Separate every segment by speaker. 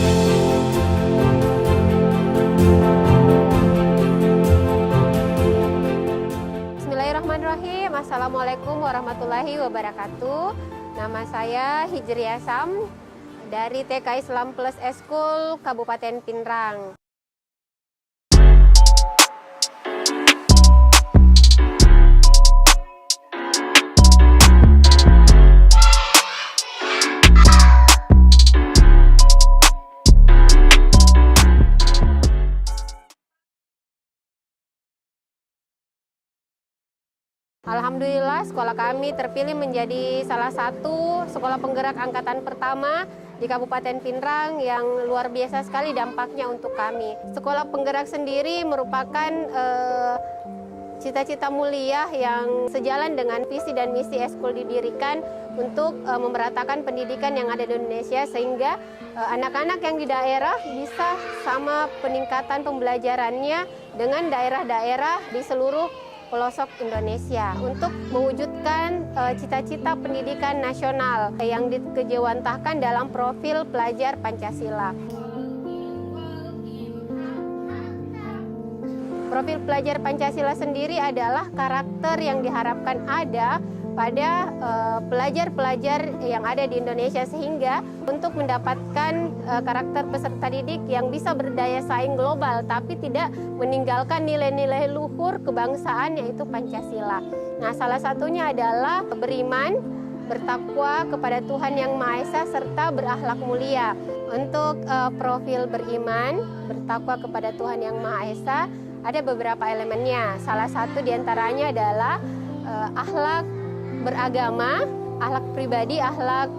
Speaker 1: Bismillahirrahmanirrahim. Assalamualaikum warahmatullahi wabarakatuh. Nama saya Hijriah Sam dari TK Islam Plus Eskul Kabupaten Pinrang. Alhamdulillah, sekolah kami terpilih menjadi salah satu sekolah penggerak angkatan pertama di Kabupaten Pinrang yang luar biasa sekali dampaknya untuk kami. Sekolah penggerak sendiri merupakan cita-cita mulia yang sejalan dengan visi dan misi Eskul didirikan untuk memeratakan pendidikan yang ada di Indonesia, sehingga anak-anak yang di daerah bisa sama peningkatan pembelajarannya dengan daerah-daerah di seluruh pelosok Indonesia untuk mewujudkan cita-cita pendidikan nasional yang dikejewantahkan dalam profil pelajar Pancasila. Profil pelajar Pancasila sendiri adalah karakter yang diharapkan ada pada pelajar-pelajar yang ada di Indonesia, sehingga untuk mendapatkan karakter peserta didik yang bisa berdaya saing global tapi tidak meninggalkan nilai-nilai luhur kebangsaan, yaitu Pancasila. Nah, salah satunya adalah beriman, bertakwa kepada Tuhan Yang Maha Esa, serta berakhlak mulia. Untuk profil beriman, bertakwa kepada Tuhan Yang Maha Esa, ada beberapa elemennya. Salah satu diantaranya adalah akhlak beragama, akhlak pribadi, akhlak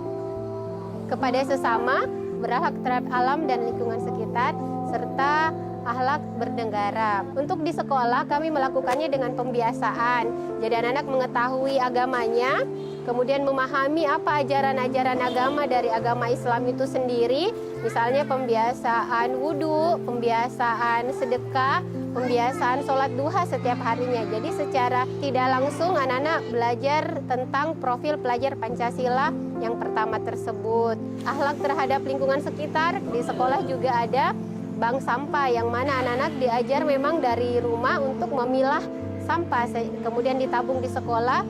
Speaker 1: kepada sesama, berakhlak terhadap alam dan lingkungan sekitar, serta akhlak bernegara. Untuk di sekolah kami melakukannya dengan pembiasaan. Jadi anak-anak mengetahui agamanya, kemudian memahami apa ajaran-ajaran agama dari agama Islam itu sendiri. Misalnya pembiasaan wudhu, pembiasaan sedekah, pembiasaan sholat duha setiap harinya. Jadi secara tidak langsung anak-anak belajar tentang profil pelajar Pancasila yang pertama tersebut. Akhlak terhadap lingkungan sekitar, di sekolah juga ada bank sampah yang mana anak-anak diajar memang dari rumah untuk memilah sampah, kemudian ditabung di sekolah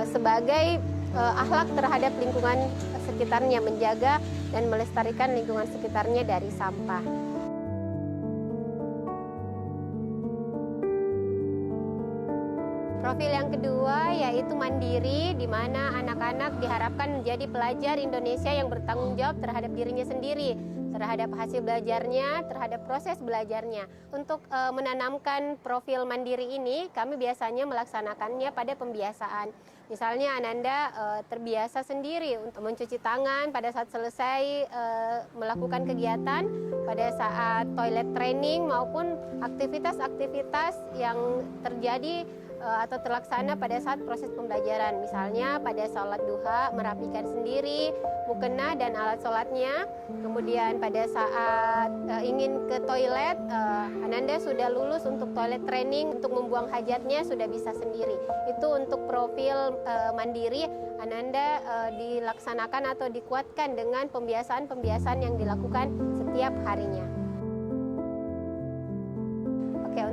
Speaker 1: sebagai akhlak terhadap lingkungan sekitarnya, menjaga dan melestarikan lingkungan sekitarnya dari sampah. Profil yang kedua yaitu mandiri, di mana anak-anak diharapkan menjadi pelajar Indonesia yang bertanggung jawab terhadap dirinya sendiri, terhadap hasil belajarnya, terhadap proses belajarnya. Untuk menanamkan profil mandiri ini, kami biasanya melaksanakannya pada pembiasaan. Misalnya Ananda terbiasa sendiri untuk mencuci tangan pada saat selesai melakukan kegiatan, pada saat toilet training maupun aktivitas-aktivitas yang terjadi atau terlaksana pada saat proses pembelajaran. Misalnya pada sholat duha merapikan sendiri mukena dan alat sholatnya. Kemudian pada saat ingin ke toilet, Ananda sudah lulus untuk toilet training, untuk membuang hajatnya sudah bisa sendiri. Itu untuk profil mandiri. Ananda dilaksanakan atau dikuatkan dengan pembiasaan-pembiasaan yang dilakukan setiap harinya.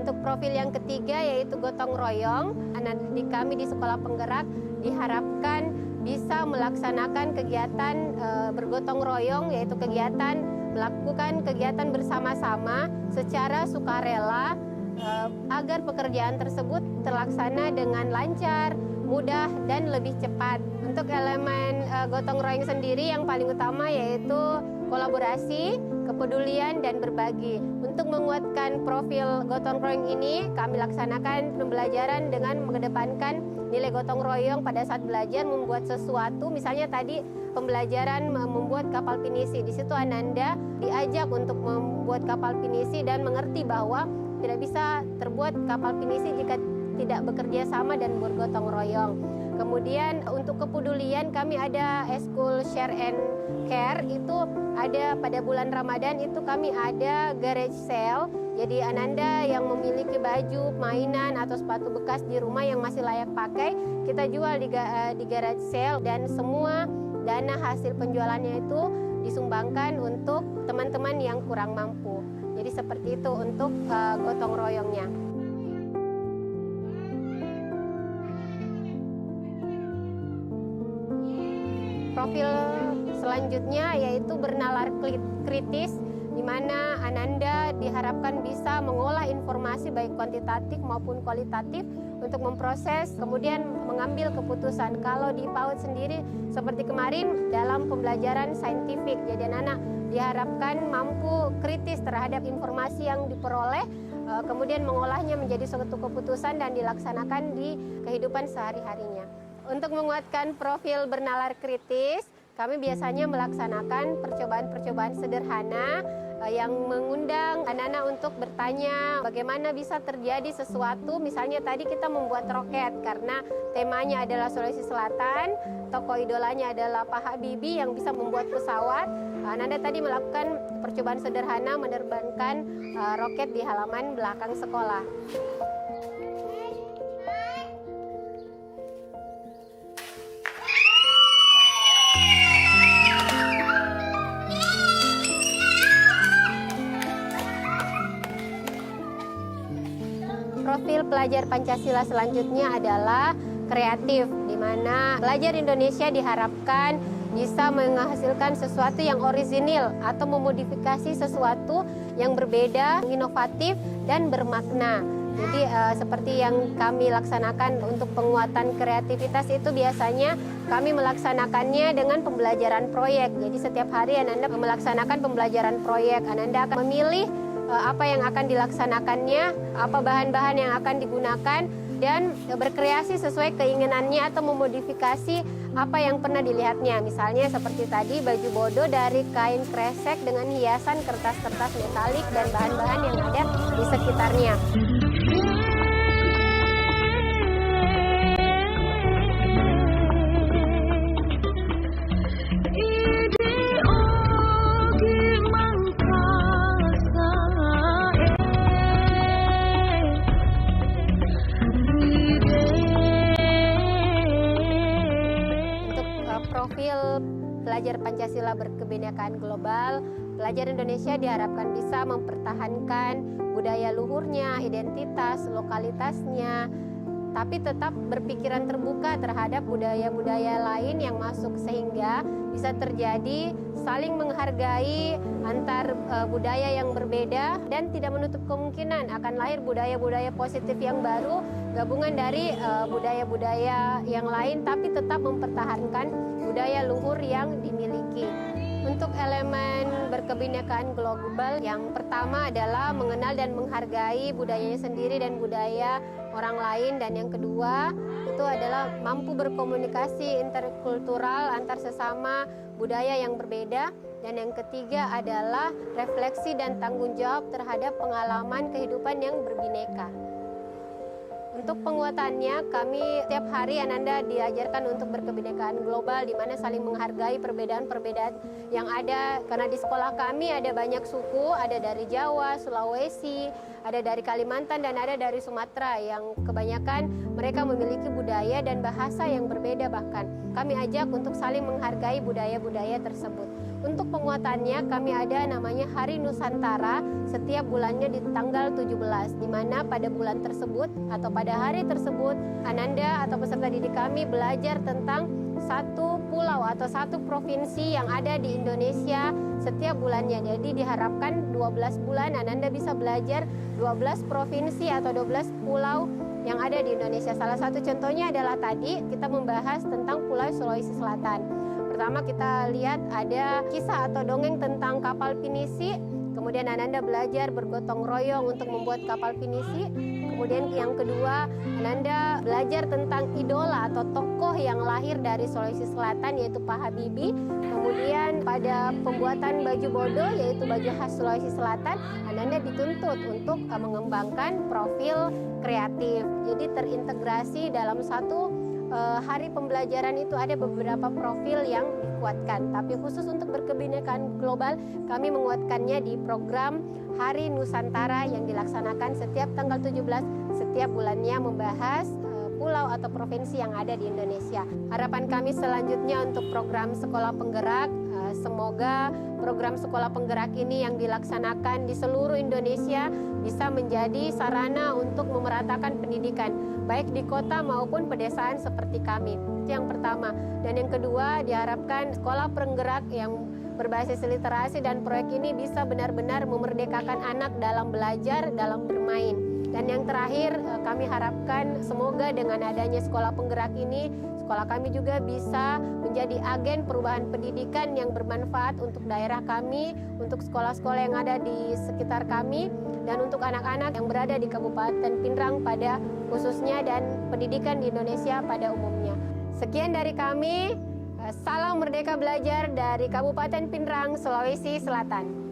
Speaker 1: Untuk profil yang ketiga yaitu gotong royong, anak didik kami di sekolah penggerak diharapkan bisa melaksanakan kegiatan bergotong royong, yaitu kegiatan melakukan kegiatan bersama-sama secara sukarela agar pekerjaan tersebut terlaksana dengan lancar, mudah, dan lebih cepat. Untuk elemen gotong royong sendiri yang paling utama yaitu kolaborasi, kepedulian, dan berbagi. Untuk menguatkan profil gotong royong ini, kami laksanakan pembelajaran dengan mengedepankan nilai gotong royong pada saat belajar membuat sesuatu. Misalnya tadi pembelajaran membuat kapal pinisi. Di situ Ananda diajak untuk membuat kapal pinisi dan mengerti bahwa tidak bisa terbuat kapal pinisi jika tidak bekerja sama dan bergotong royong. Kemudian untuk kepedulian kami ada Eskul Share and Care, itu ada pada bulan Ramadan, itu kami ada garage sale. Jadi Ananda yang memiliki baju, mainan atau sepatu bekas di rumah yang masih layak pakai, kita jual di garage sale, dan semua dana hasil penjualannya itu disumbangkan untuk teman-teman yang kurang mampu. Jadi seperti itu untuk gotong royongnya. Profil selanjutnya yaitu bernalar kritis, di mana Ananda diharapkan bisa mengolah informasi baik kuantitatif maupun kualitatif untuk memproses, kemudian mengambil keputusan. Kalau di PAUD sendiri seperti kemarin dalam pembelajaran saintifik, jadi anak-anak diharapkan mampu kritis terhadap informasi yang diperoleh, kemudian mengolahnya menjadi suatu keputusan dan dilaksanakan di kehidupan sehari-harinya. Untuk menguatkan profil bernalar kritis, kami biasanya melaksanakan percobaan-percobaan sederhana yang mengundang anak-anak untuk bertanya bagaimana bisa terjadi sesuatu. Misalnya tadi kita membuat roket karena temanya adalah Sulawesi Selatan, tokoh idolanya adalah Pak Habibie yang bisa membuat pesawat. Ananda tadi melakukan percobaan sederhana menerbangkan roket di halaman belakang sekolah. Profil pelajar Pancasila selanjutnya adalah kreatif, di mana pelajar Indonesia diharapkan bisa menghasilkan sesuatu yang orisinil atau memodifikasi sesuatu yang berbeda, inovatif, dan bermakna. Jadi seperti yang kami laksanakan untuk penguatan kreativitas itu biasanya kami melaksanakannya dengan pembelajaran proyek. Jadi setiap hari Ananda melaksanakan pembelajaran proyek. Ananda akan memilih apa yang akan dilaksanakannya, apa bahan-bahan yang akan digunakan, dan berkreasi sesuai keinginannya atau memodifikasi apa yang pernah dilihatnya. Misalnya seperti tadi baju bodo dari kain kresek dengan hiasan kertas-kertas metalik dan bahan-bahan yang ada di sekitarnya. Profil pelajar Pancasila berkebinekaan global, pelajar Indonesia diharapkan bisa mempertahankan budaya luhurnya, identitas, lokalitasnya, tapi tetap berpikiran terbuka terhadap budaya-budaya lain yang masuk sehingga bisa terjadi saling menghargai antar budaya yang berbeda dan tidak menutup kemungkinan akan lahir budaya-budaya positif yang baru, gabungan dari budaya-budaya yang lain tapi tetap mempertahankan budaya luhur yang dimiliki. Untuk elemen berkebinekaan global, yang pertama adalah mengenal dan menghargai budayanya sendiri dan budaya orang lain, dan yang kedua itu adalah mampu berkomunikasi interkultural antar sesama budaya yang berbeda, dan yang ketiga adalah refleksi dan tanggung jawab terhadap pengalaman kehidupan yang berbineka. Untuk penguatannya, kami setiap hari Ananda diajarkan untuk berkebinekaan global, di mana saling menghargai perbedaan-perbedaan yang ada. Karena di sekolah kami ada banyak suku, ada dari Jawa, Sulawesi, ada dari Kalimantan, dan ada dari Sumatera, yang kebanyakan mereka memiliki budaya dan bahasa yang berbeda bahkan. Kami ajak untuk saling menghargai budaya-budaya tersebut. Untuk penguatannya kami ada namanya Hari Nusantara setiap bulannya di tanggal 17, di mana pada bulan tersebut atau pada hari tersebut Ananda atau peserta didik kami belajar tentang satu pulau atau satu provinsi yang ada di Indonesia setiap bulannya. Jadi diharapkan 12 bulan Ananda bisa belajar 12 provinsi atau 12 pulau yang ada di Indonesia. Salah satu contohnya adalah tadi kita membahas tentang Pulau Sulawesi Selatan. Pertama kita lihat ada kisah atau dongeng tentang kapal pinisi, kemudian Ananda belajar bergotong royong untuk membuat kapal pinisi. Kemudian yang kedua, Ananda belajar tentang idola atau tokoh yang lahir dari Sulawesi Selatan yaitu Pak Habibie. Kemudian pada pembuatan baju bodo yaitu baju khas Sulawesi Selatan, Ananda dituntut untuk mengembangkan profil kreatif. Jadi terintegrasi dalam satu hari pembelajaran itu ada beberapa profil yang dikuatkan, tapi khusus untuk berkebinekaan global kami menguatkannya di program Hari Nusantara yang dilaksanakan setiap tanggal 17 setiap bulannya, membahas pulau atau provinsi yang ada di Indonesia. Harapan kami selanjutnya untuk program sekolah penggerak Semoga program sekolah penggerak ini yang dilaksanakan di seluruh Indonesia bisa menjadi sarana untuk memeratakan pendidikan, baik di kota maupun pedesaan seperti kami. Itu yang pertama. Dan yang kedua, diharapkan sekolah penggerak yang berbasis literasi dan proyek ini bisa benar-benar memerdekakan anak dalam belajar, dalam bermain. Dan yang terakhir, kami harapkan semoga dengan adanya sekolah penggerak ini, sekolah kami juga bisa menjadi agen perubahan pendidikan yang bermanfaat untuk daerah kami, untuk sekolah-sekolah yang ada di sekitar kami, dan untuk anak-anak yang berada di Kabupaten Pinrang pada khususnya dan pendidikan di Indonesia pada umumnya. Sekian dari kami, salam merdeka belajar dari Kabupaten Pinrang, Sulawesi Selatan.